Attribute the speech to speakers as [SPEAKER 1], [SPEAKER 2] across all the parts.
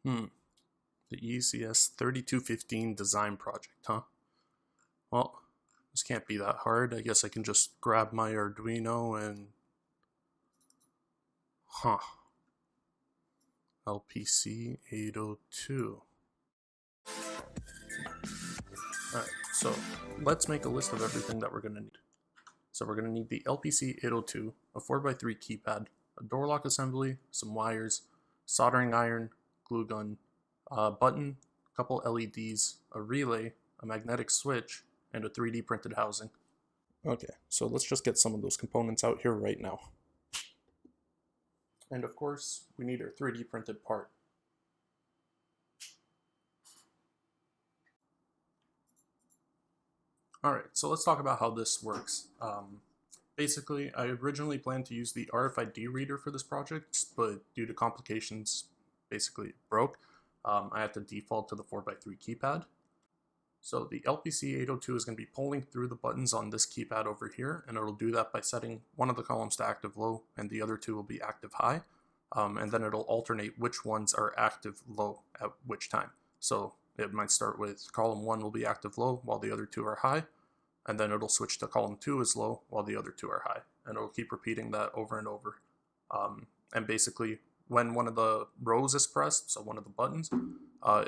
[SPEAKER 1] Hmm, the EECS 3215 design project, huh? Well, this can't be that hard. I guess I can just grab my Arduino and... Huh. LPC 802. Alright, so let's make a list of everything that we're going to need. So we're going to need the LPC 802, a 4x3 keypad, a door lock assembly, some wires, soldering iron, glue gun, a button, a couple LEDs, a relay, a magnetic switch, and a 3D printed housing. Okay, so let's just get some of those components out here right now. And of course, we need our 3D printed part. Alright, so let's talk about how this works. Basically, I originally planned to use the RFID reader for this project, but due to complications, basically it broke. I had to default to the 4x3 keypad. So the LPC 802 is going to be pulling through the buttons on this keypad over here, and it'll do that by setting one of the columns to active low, and the other two will be active high. And then it'll alternate which ones are active low at which time. So it might start with column 1 will be active low while the other two are high, and then it'll switch to column 2 is low while the other two are high, and it'll keep repeating that over and over. And basically, when one of the rows is pressed, so one of the buttons,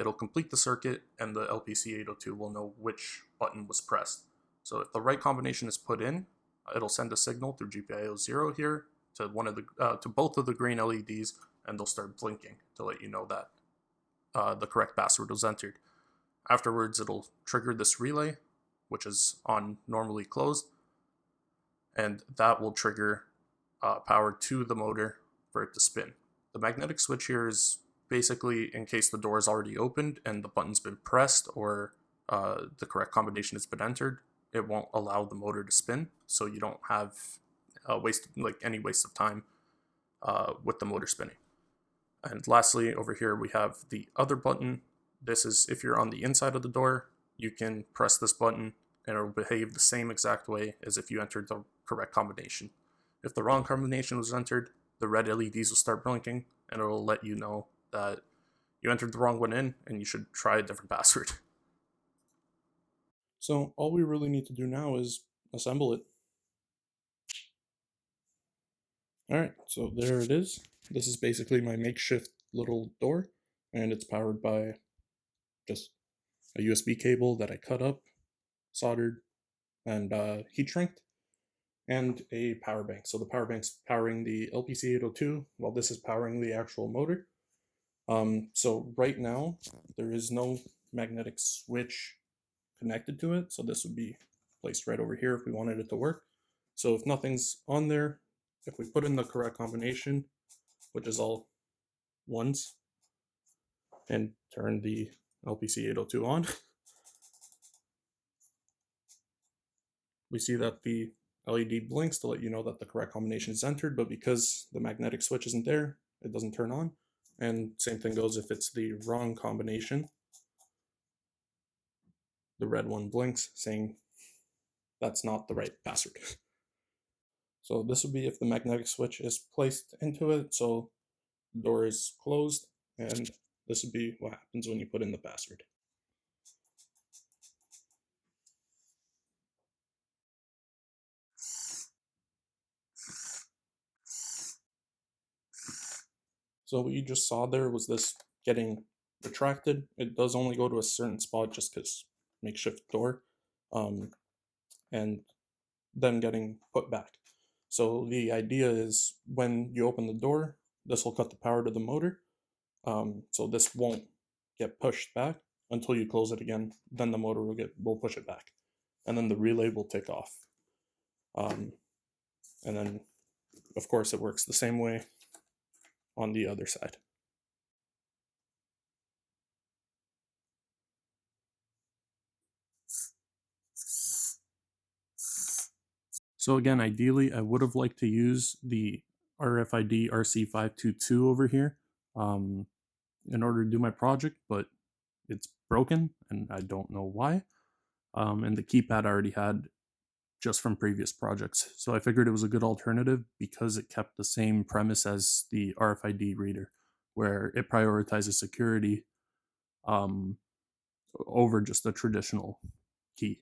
[SPEAKER 1] it'll complete the circuit, and the LPC 802 will know which button was pressed. So if the right combination is put in, it'll send a signal through GPIO 0 here to to both of the green LEDs, and they'll start blinking to let you know that the correct password was entered. Afterwards, it'll trigger this relay, which is on normally closed, and that will trigger power to the motor for it to spin. The magnetic switch here is basically in case the door is already opened and the button's been pressed or the correct combination has been entered, it won't allow the motor to spin, so you don't have any waste of time with the motor spinning. And lastly, over here we have the other button. This is if you're on the inside of the door, you can press this button and it'll behave the same exact way as if you entered the correct combination. If the wrong combination was entered, the red LEDs will start blinking and it'll let you know that you entered the wrong one in and you should try a different password. So all we really need to do now is assemble it. Alright, so there it is. This is basically my makeshift little door, and it's powered by just a USB cable that I cut up, soldered, and heat shrinked, and a power bank. So the power bank's powering the LPC 802 while this is powering the actual motor. So right now there is no magnetic switch connected to it, so this would be placed right over here if we wanted it to work. So if nothing's on there, if we put in the correct combination, which is all ones, and turn the LPC 802 on, we see that the LED blinks to let you know that the correct combination is entered, but because the magnetic switch isn't there, it doesn't turn on. And same thing goes if it's the wrong combination. The red one blinks saying that's not the right password. So this would be if the magnetic switch is placed into it, so the door is closed, and this would be what happens when you put in the password. So what you just saw there was this getting retracted. It does only go to a certain spot just because makeshift door, and then getting put back. So the idea is when you open the door, this will cut the power to the motor. So this won't get pushed back until you close it again. Then the motor will push it back, and then the relay will tick off. And then, of course, it works the same way on the other side. So again, ideally, I would have liked to use the RFID RC522 over here in order to do my project, but it's broken and I don't know why. And the keypad I already had just from previous projects. So I figured it was a good alternative because it kept the same premise as the RFID reader. where it prioritizes security over just a traditional key.